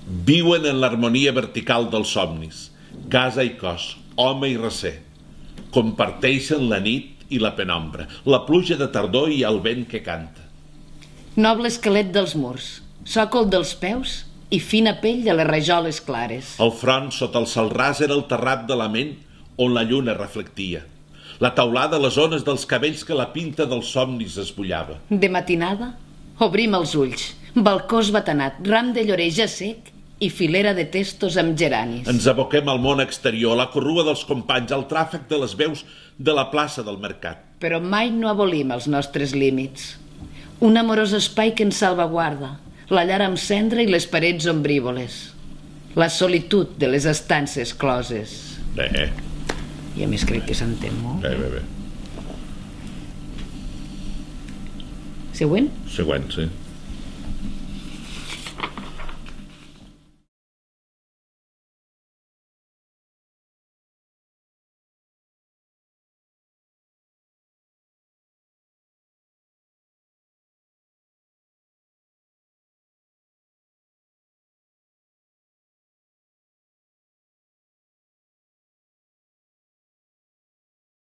Viuen en l'harmonia vertical dels somnis, casa i cos, home i recer. Comparteixen la nit i la penombra, la pluja de tardor i el vent que canta. Noble esquelet dels murs, sòcol dels peus i fina pell de les rajoles clares. El front sota el cel ras era el terrat de la ment on la lluna reflectia. La taulada les ones dels cabells que la pinta dels somnis esbullava. De matinada, obrim els ulls, balcó esbatanat, ram de llorer ja sec i filera de testos amb geranis. Ens aboquem al món exterior, a la corrua dels companys, al tràfic de les veus de la plaça del mercat. Però mai no abolim els nostres límits. Un amorós espai que ens salvaguarda, la llar amb cendra i les parets ombrívoles. La solitud de les estances closes. Bé. I a més crec que s'entén molt. Bé. Següent? Següent, sí.